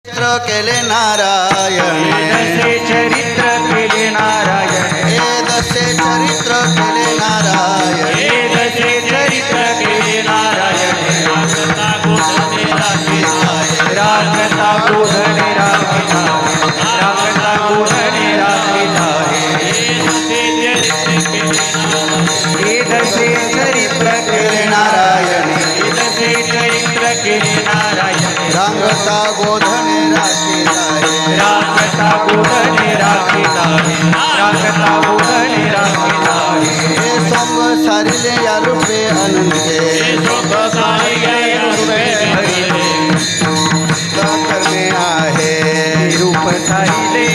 चरित्र केले नारायण, दसे चरित्र केले नारायण, दसे चरित्र केले नारायण, दसे चरित्र केले नारायण, राखता गोधने राखिता, राखता गोधने राखिता हे दसे चरित्र केले नारायण, दसे चरित्र केले नारायण, रांगता गोधने राखिता, राखता गोधने राखिता, राखता गोधने राखिता हे सोंग सारिले या रूपे अनंते, करणे आहे रूप साहिले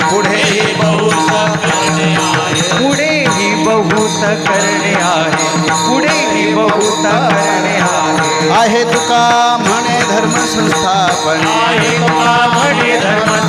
पुढेही पुढेही बहुत करणे आहे, पुढेही बहुत करणे आहे आहे तुका म्हणे धर्म संस्थापन, आहे तुका म्हणे धर्म